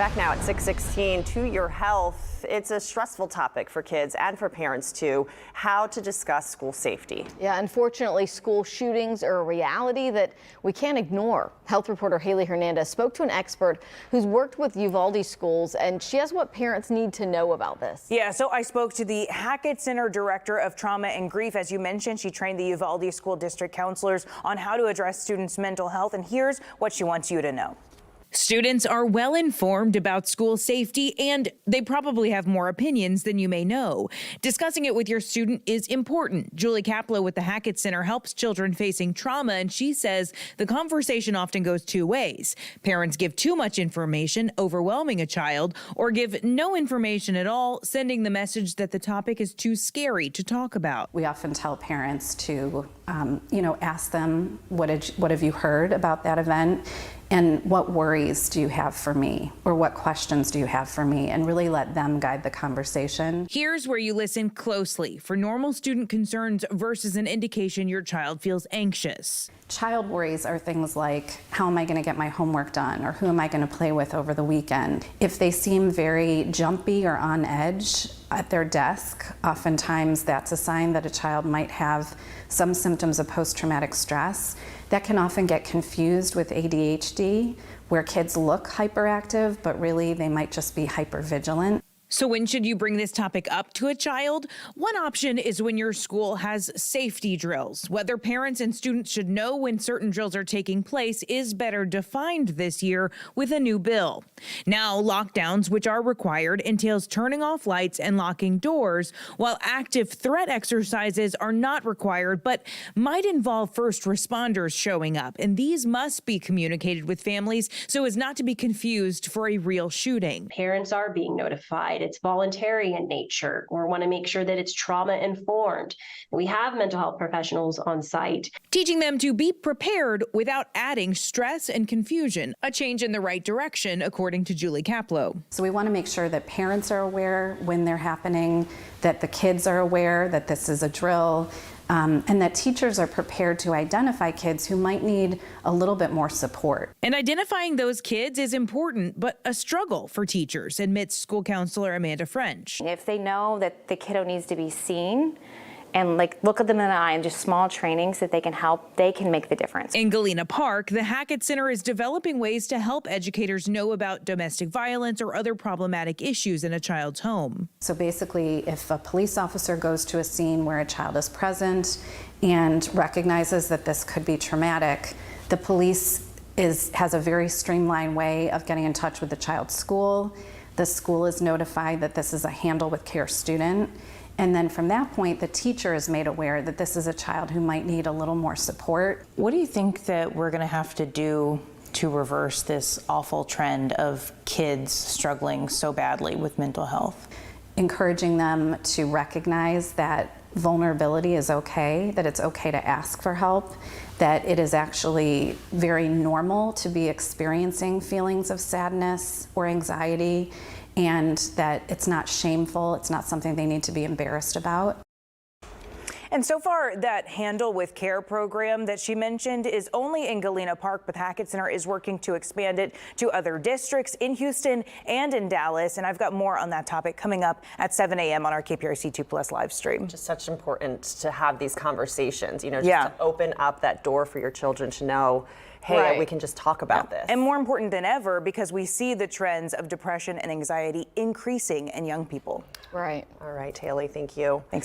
Back now at 6:16, to your health. It's a stressful topic for kids and for parents too, how to discuss school safety. Yeah, unfortunately, school shootings are a reality that we can't ignore. Health reporter Haley Hernandez spoke to an expert who's worked with Uvalde schools, and she has what parents need to know about this. Yeah, so I spoke to the Hackett Center Director of Trauma and Grief. As you mentioned, she trained the Uvalde School District counselors on how to address students' mental health, and here's what she wants you to know. Students are well informed about school safety, and they probably have more opinions than you may know. Discussing it with your student is important. Julie Kaplow with the Hackett Center helps children facing trauma, and she says the conversation often goes two ways. Parents give too much information, overwhelming a child, or give no information at all, sending the message that the topic is too scary to talk about. We often tell parents to, ask them, what have you heard about that event? And what worries do you have for me? Or what questions do you have for me? And really let them guide the conversation. Here's where you listen closely for normal student concerns versus an indication your child feels anxious. Child worries are things like, how am I going to get my homework done? Or who am I going to play with over the weekend? If they seem very jumpy or on edge at their desk, oftentimes that's a sign that a child might have some symptoms of post-traumatic stress. That can often get confused with ADHD, where kids look hyperactive, but really they might just be hypervigilant. So when should you bring this topic up to a child? One option is when your school has safety drills. Whether parents and students should know when certain drills are taking place is better defined this year with a new bill. Now, lockdowns, which are required, entails turning off lights and locking doors, while active threat exercises are not required, but might involve first responders showing up. And these must be communicated with families so as not to be confused for a real shooting. Parents are being notified. It's voluntary in nature. We want to make sure that it's trauma informed. We have mental health professionals on site. Teaching them to be prepared without adding stress and confusion, a change in the right direction, according to Julie Kaplow. So we want to make sure that parents are aware when they're happening, that the kids are aware that this is a drill, and that teachers are prepared to identify kids who might need a little bit more support. And identifying those kids is important, but a struggle for teachers, admits school counselor Amanda French. If they know that the kiddo needs to be seen and look at them in the eye and just small trainings that they can help, they can make the difference. In Galena Park, the Hackett Center is developing ways to help educators know about domestic violence or other problematic issues in a child's home. So basically, if a police officer goes to a scene where a child is present and recognizes that this could be traumatic, the police has a very streamlined way of getting in touch with the child's school. The school is notified that this is a handle with care student. And then from that point, the teacher is made aware that this is a child who might need a little more support. What do you think that we're going to have to do to reverse this awful trend of kids struggling so badly with mental health? Encouraging them to recognize that vulnerability is okay, that it's okay to ask for help, that it is actually very normal to be experiencing feelings of sadness or anxiety, and that it's not shameful, it's not something they need to be embarrassed about. And so far, that Handle with Care program that she mentioned is only in Galena Park, but Hackett Center is working to expand it to other districts in Houston and in Dallas. And I've got more on that topic coming up at 7 a.m. on our KPRC 2 Plus live stream. Just such important to have these conversations, just to open up that door for your children to know, hey, we can just talk about this. And more important than ever, because we see the trends of depression and anxiety increasing in young people. Right. All right, Haley, thank you. Thanks.